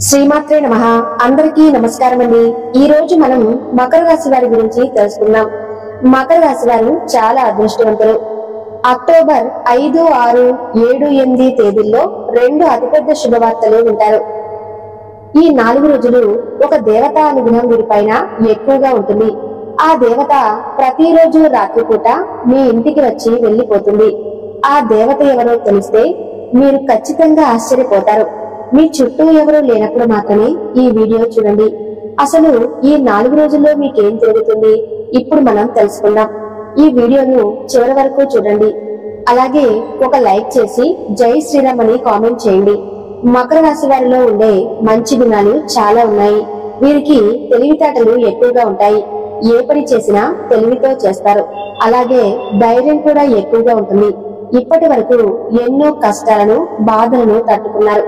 శ్రీమాత్రే నమః. అందరికీ నమస్కారం అండి. ఈ రోజు మనం మకర రాశి వారి గురించి తెలుసుకుందాం. మకర రాశి వారు చాలా అదృష్టవంతులు. అక్టోబర్ 5, 6, 7, 8 తేదీల్లో 2 అతిపెద్ద శుభవార్తలు ఉంటారు. ఈ 4 రోజులు ఒక దేవతా అనుగ్రహం వీరిపైన ఎక్కువగా ఉంటుంది. ఆ దేవత ప్రతిరోజు రాత్రిపూట మీ ఇంటికి వచ్చి వెళ్లిపోతుంది. ఆ దేవత ఎవరో తెలిస్తే మీరు ఖచ్చితంగా ఆశ్చర్యపోతారు. మీ చుట్టూ ఎవరూ లేనప్పుడు మాత్రమే ఈ వీడియో చూడండి. అసలు ఈ 4 రోజుల్లో మీకేం జరుగుతుంది ఇప్పుడు మనం తెలుసుకుందాం. ఈ వీడియోను చివరి వరకు చూడండి. అలాగే ఒక లైక్ చేసి జై శ్రీరామ్ అని కామెంట్ చేయండి. మకర రాశి వారిలో ఉండే మంచి గుణాలు చాలా ఉన్నాయి. వీరికి తెలివితేటలు ఎక్కువగా ఉంటాయి. ఏ పని చేసినా తెలివితో చేస్తారు. అలాగే ధైర్యం కూడా ఎక్కువగా ఉంటుంది. ఇప్పటి వరకు ఎన్నో కష్టాలను బాధలను తట్టుకున్నారు.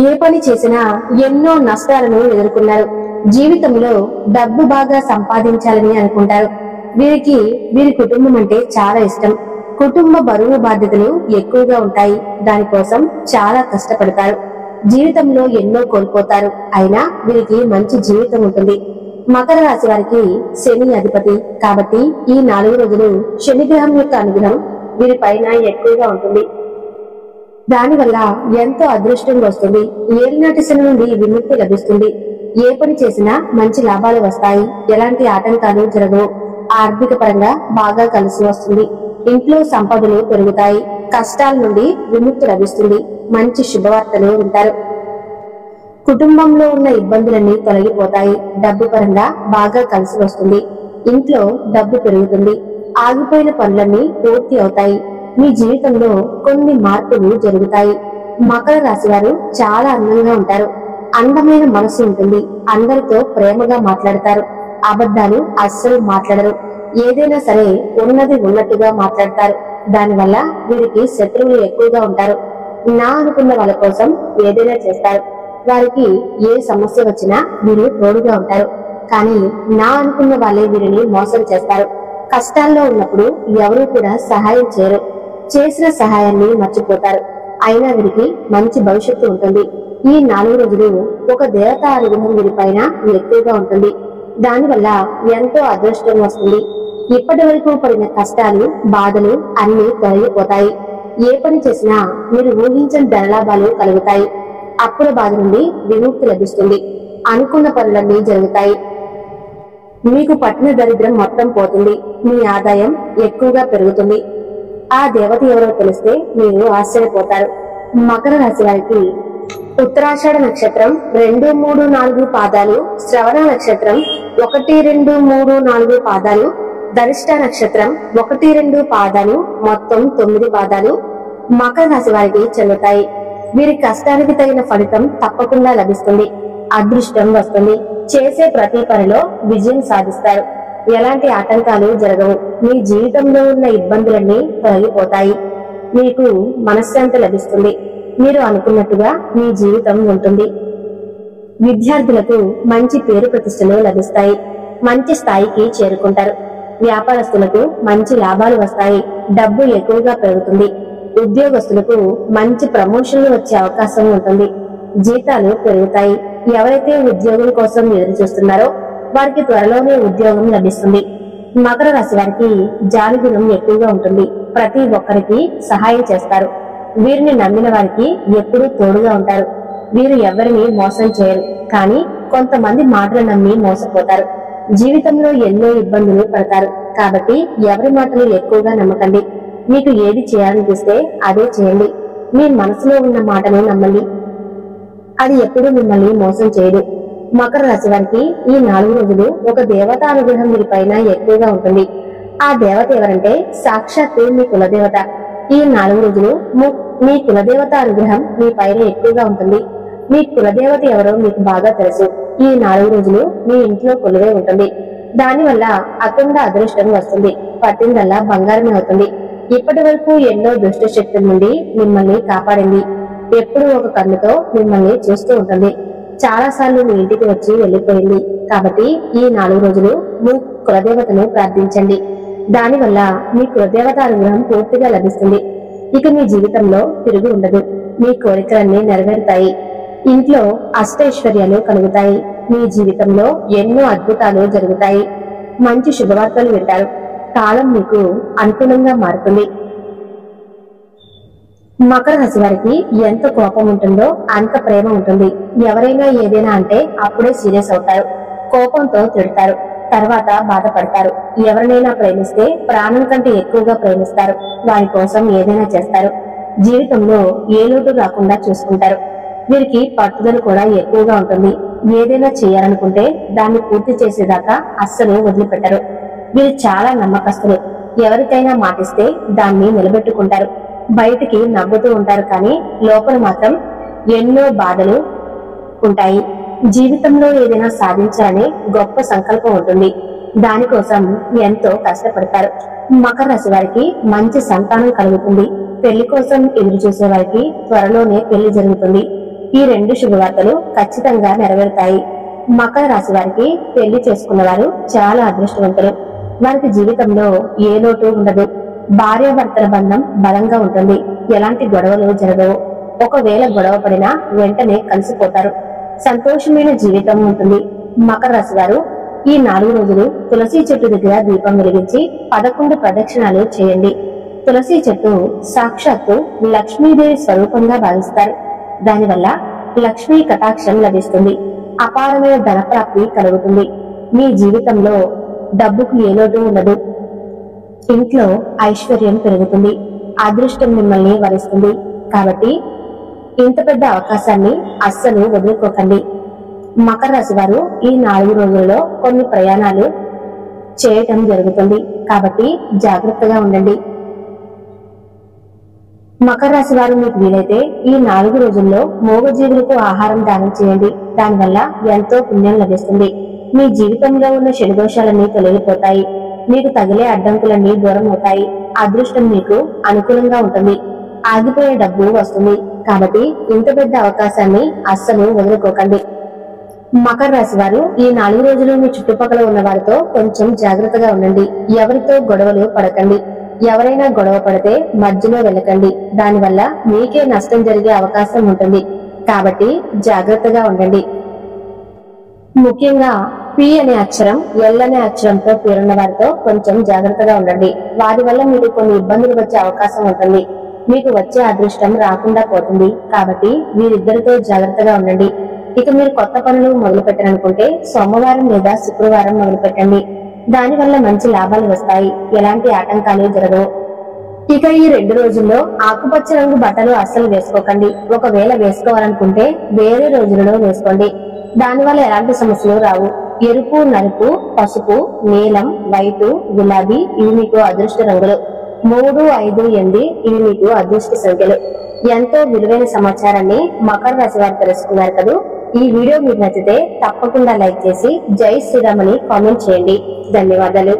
ఏ పని చేసినా ఎన్నో నష్టాలను ఎదుర్కొన్నారు. జీవితంలో డబ్బు బాగా సంపాదించాలని అనుకుంటారు. వీరికి వీరి కుటుంబం అంటే చాలా ఇష్టం. కుటుంబ బరువు బాధ్యతలు ఎక్కువగా ఉంటాయి. దానికోసం చాలా కష్టపడతారు. జీవితంలో ఎన్నో కోల్పోతారు. అయినా వీరికి మంచి జీవితం ఉంటుంది. మకర రాశి వారికి శని అధిపతి కాబట్టి ఈ 4 రోజులు శని గ్రహం యొక్క అనుగ్రహం వీరిపైన ఎక్కువగా ఉంటుంది. దానివల్ల ఎంతో అదృష్టం వస్తుంది. ఏలినాటి శని నుండి విముక్తి లభిస్తుంది. ఏ పని చేసినా మంచి లాభాలు వస్తాయి. ఎలాంటి ఆటంకాలు జరగవు. ఆర్థిక పరంగా బాగా కలిసి వస్తుంది. ఇంట్లో సంపదలు పెరుగుతాయి. కష్టాల నుండి విముక్తి లభిస్తుంది. మంచి శుభవార్తలు వింటారు. కుటుంబంలో ఉన్న ఇబ్బందులన్నీ తొలగిపోతాయి. డబ్బు పరంగా బాగా కలిసి వస్తుంది. ఇంట్లో డబ్బు పెరుగుతుంది. ఆగిపోయిన పనులన్నీ పూర్తి అవుతాయి. మీ జీవితంలో కొన్ని మార్పులు జరుగుతాయి. మకర రాశి వారు చాలా అందంగా ఉంటారు. అందమైన మనసు ఉంటుంది. అందరితో ప్రేమగా మాట్లాడతారు. అబద్ధాలు అస్సలు మాట్లాడరు. ఏదైనా సరే ఉన్నది ఉన్నట్టుగా మాట్లాడతారు. దానివల్ల వీరికి శత్రువులు ఎక్కువగా ఉంటారు. నా అనుకున్న వాళ్ళ కోసం ఏదైనా చేస్తారు. వారికి ఏ సమస్య వచ్చినా వీరు తోడుగా ఉంటారు. కానీ నా అనుకున్న వాళ్ళే వీరిని మోసం చేస్తారు. కష్టాల్లో ఉన్నప్పుడు ఎవరూ కూడా సహాయం చేయరు. చేసిన సహాయాన్ని మర్చిపోతారు. అయినా వీరికి మంచి భవిష్యత్తు ఉంటుంది. ఈ 4 రోజులు ఒక దేవతా అనుగ్రహం వీరిపైన ఎక్కువగా ఉంటుంది. దానివల్ల ఎంతో అదృష్టం వస్తుంది. ఇప్పటి వరకు పడిన కష్టాలు బాధలు అన్ని తొలగిపోతాయి. ఏ పని చేసినా మీరు ఊహించని ధనలాభాలు కలుగుతాయి. అప్పుల బాధ నుండి విముక్తి లభిస్తుంది. అనుకున్న పనులన్నీ జరుగుతాయి. మీకు పట్టిన దరిద్రం మొత్తం పోతుంది. మీ ఆదాయం ఎక్కువగా పెరుగుతుంది. ఆ దేవత ఎవరో తెలిస్తే మీరు ఆశ్చర్యపోతారు. మకర రాశి వారికి ఉత్తరాషాఢ నక్షత్రం 2, 3, 4 పాదాలు, శ్రవణ నక్షత్రం 1, 2, 3, 4 పాదాలు, ధనిష్ట నక్షత్రం 1, 2 పాదాలు, మొత్తం 9 పాదాలు మకర రాశి వారికి చెందుతాయి. వీరి కష్టానికి తగిన ఫలితం తప్పకుండా లభిస్తుంది. అదృష్టం వస్తుంది. చేసే ప్రతి పనిలో విజయం సాధిస్తారు. ఎలాంటి ఆటంకాలు జరగవు. మీ జీవితంలో ఉన్న ఇబ్బందులన్నీ తొలగిపోతాయి. మీకు మనశ్శాంతి లభిస్తుంది. మీరు అనుకున్నట్టుగా మీ జీవితం ఉంటుంది. విద్యార్థులకు మంచి పేరు ప్రతిష్టలు లభిస్తాయి. మంచి స్థాయికి చేరుకుంటారు. వ్యాపారస్తులకు మంచి లాభాలు వస్తాయి. డబ్బు ఎక్కువగా పెరుగుతుంది. ఉద్యోగస్తులకు మంచి ప్రమోషన్లు వచ్చే అవకాశం ఉంటుంది. జీతాలు పెరుగుతాయి. ఎవరైతే ఉద్యోగం కోసం ఎదురు చూస్తున్నారో వారికి త్వరలోనే ఉద్యోగం లభిస్తుంది. మకర రాశి వారికి జాలి గుణం ఎక్కువగా ఉంటుంది. ప్రతి ఒక్కరికి సహాయం చేస్తారు. వీరిని నమ్మిన వారికి ఎప్పుడూ తోడుగా ఉంటారు. వీరు ఎవరిని మోసం చేయరు. కానీ కొంతమంది మాటలు నమ్మి మోసపోతారు. జీవితంలో ఎన్నో ఇబ్బందులు పడతారు. కాబట్టి ఎవరి మాటలు ఎక్కువగా నమ్మకండి. మీకు ఏది చేయాలనిపిస్తే అదే చేయండి. మీ మనసులో ఉన్న మాటను నమ్మండి. అది ఎప్పుడూ మిమ్మల్ని మోసం చేయదు. మకర రాశి వారికి ఈ 4 రోజులు ఒక దేవతా అనుగ్రహం వీరిపైన ఎక్కువగా ఉంటుంది. ఆ దేవత ఎవరంటే సాక్షాత్తు మీ కులదేవత. ఈ 4 రోజులు మీ కులదేవత అనుగ్రహం మీ పైన ఎక్కువగా ఉంటుంది. మీ కులదేవత ఎవరో మీకు బాగా తెలుసు. ఈ 4 రోజులు మీ ఇంట్లో కొలువై ఉంటుంది. దానివల్ల అఖండ అదృష్టం వస్తుంది. పట్టిందల్లా బంగారమే అవుతుంది. ఇప్పటి వరకు ఎన్నో దుష్ట శక్తుల నుండి మిమ్మల్ని కాపాడింది. ఎప్పుడూ ఒక కన్నుతో మిమ్మల్ని చూస్తూ ఉంటుంది. చాలా సార్లు మీ ఇంటికి వచ్చి వెళ్లిపోయింది. కాబట్టి ఈ 4 రోజులు మీ కులదేవతను ప్రార్థించండి. దానివల్ల మీ కులదేవత అనుగ్రహం పూర్తిగా లభిస్తుంది. ఇక మీ జీవితంలో తిరుగు ఉండదు. మీ కోరికలన్నీ నెరవేరుతాయి. ఇంట్లో అష్టైశ్వర్యాలు కలుగుతాయి. మీ జీవితంలో ఎన్నో అద్భుతాలు జరుగుతాయి. మంచి శుభవార్తలు వింటారు. కాలం మీకు అనుకూలంగా మారుతుంది. మకర రాశి వారికి ఎంత కోపం ఉంటుందో అంత ప్రేమ ఉంటుంది. ఎవరైనా ఏదైనా అంటే అప్పుడే సీరియస్ అవుతారు. కోపంతో తిడతారు, తర్వాత బాధపడతారు. ఎవరినైనా ప్రేమిస్తే ప్రాణం కంటే ఎక్కువగా ప్రేమిస్తారు. వారి కోసం ఏదైనా చేస్తారు. జీవితంలో ఏ లోటు రాకుండా చూసుకుంటారు. వీరికి పట్టుదల కూడా ఎక్కువగా ఉంటుంది. ఏదైనా చేయాలనుకుంటే దాన్ని పూర్తి చేసేదాకా అస్సలు వదిలిపెట్టరు. వీరు చాలా నమ్మకస్తులు. ఎవరికైనా మాటిస్తే దాన్ని నిలబెట్టుకుంటారు. బయటికి నవ్వుతూ ఉంటారు, కానీ లోపల మాత్రం ఎన్నో బాధలు ఉంటాయి. జీవితంలో ఏదైనా సాధించాలని గొప్ప సంకల్పం ఉంటుంది. దానికోసం ఎంతో కష్టపడతారు. మకర రాశి వారికి మంచి సంతానం కలుగుతుంది. పెళ్లి కోసం ఎదురు చూసే వారికి త్వరలోనే పెళ్లి జరుగుతుంది. ఈ రెండు శుభవార్తలు ఖచ్చితంగా నెరవేరుతాయి. మకర రాశి వారికి పెళ్లి చేసుకున్న వారు చాలా అదృష్టవంతులు. వారికి జీవితంలో ఏ లోటు ఉండదు. భార్యాభర్తల బంధం బలంగా ఉంటుంది. ఎలాంటి గొడవలు జరగవు. ఒకవేళ గొడవ పడినా వెంటనే కలిసిపోతారు. సంతోషమైన జీవితం ఉంటుంది. మకర రాశి వారు ఈ 4 రోజులు తులసి చెట్టు దగ్గర దీపం వెలిగించి 11 ప్రదక్షిణాలు చేయండి. తులసి చెట్టు సాక్షాత్తు లక్ష్మీదేవి స్వరూపంగా భావిస్తారు. దానివల్ల లక్ష్మీ కటాక్షం లభిస్తుంది. అపారమైన ధనప్రాప్తి కలుగుతుంది. మీ జీవితంలో డబ్బుకు ఏ లోటు ఉండదు. ఇంట్లో ఐశ్వర్యం పెరుగుతుంది. అదృష్టం మిమ్మల్ని వరిస్తుంది. కాబట్టి ఇంత పెద్ద అవకాశాన్ని అస్సలు వదులుకోకండి. మకర రాశి వారు ఈ 4 రోజుల్లో కొన్ని ప్రయాణాలు చేయటం జరుగుతుంది. కాబట్టి జాగ్రత్తగా ఉండండి. మకర రాశి వారు మీకు వీలైతే ఈ 4 రోజుల్లో మూగజీవులకు ఆహారం దానం చేయండి. దానివల్ల ఎంతో పుణ్యం లభిస్తుంది. మీ జీవితంలో ఉన్న శనిదోషాలన్నీ తొలగిపోతాయి. మీకు తగిలే అడ్డంకులన్నీ దూరం అవుతాయి. అదృష్టం మీకు అనుకూలంగా ఉంటుంది. ఆగిపోయే డబ్బు వస్తుంది. కాబట్టి ఇంత పెద్ద అవకాశాన్ని అస్సలు వదులుకోకండి. మకర రాశి వారు ఈ 4 రోజులు మీ చుట్టుపక్కల ఉన్న వారితో కొంచెం జాగ్రత్తగా ఉండండి. ఎవరితో గొడవలు పడకండి. ఎవరైనా గొడవ పడితే మధ్యలో వెళ్ళకండి. దానివల్ల మీకే నష్టం జరిగే అవకాశం ఉంటుంది. కాబట్టి జాగ్రత్తగా ఉండండి. ముఖ్యంగా పి అనే అక్షరం, ఎల్ అనే అక్షరంతో పేరున్న వారితో కొంచెం జాగ్రత్తగా ఉండండి. వారి వల్ల మీకు కొన్ని ఇబ్బందులు వచ్చే అవకాశం ఉంటుంది. మీకు వచ్చే అదృష్టం రాకుండా పోతుంది. కాబట్టి వీరిద్దరితో జాగ్రత్తగా ఉండండి. ఇక మీరు కొత్త పనులు మొదలు పెట్టాలనుకుంటే సోమవారం లేదా శుక్రవారం మొదలు పెట్టండి. దానివల్ల మంచి లాభాలు వస్తాయి. ఎలాంటి ఆటంకాలు జరగవు. ఇక ఈ 2 రోజుల్లో ఆకుపచ్చ రంగు బట్టలు అస్సలు వేసుకోకండి. ఒకవేళ వేసుకోవాలనుకుంటే వేరే రోజులలో వేసుకోండి. దానివల్ల ఎలాంటి సమస్యలు రావు. ఎరుపు, నలుపు, పసుపు, నీలం, వైటు, గులాబీ ఇవి మీకు అదృష్ట రంగులు. 3, 5, 8 ఇవి మీకు అదృష్ట సంఖ్యలు. ఎంతో విలువైన సమాచారాన్ని మకర రాశి వారు తెలుసుకున్నారు కదా. ఈ వీడియో మీకు నచ్చితే తప్పకుండా లైక్ చేసి జై శ్రీరామ్ అని కామెంట్ చేయండి. ధన్యవాదాలు.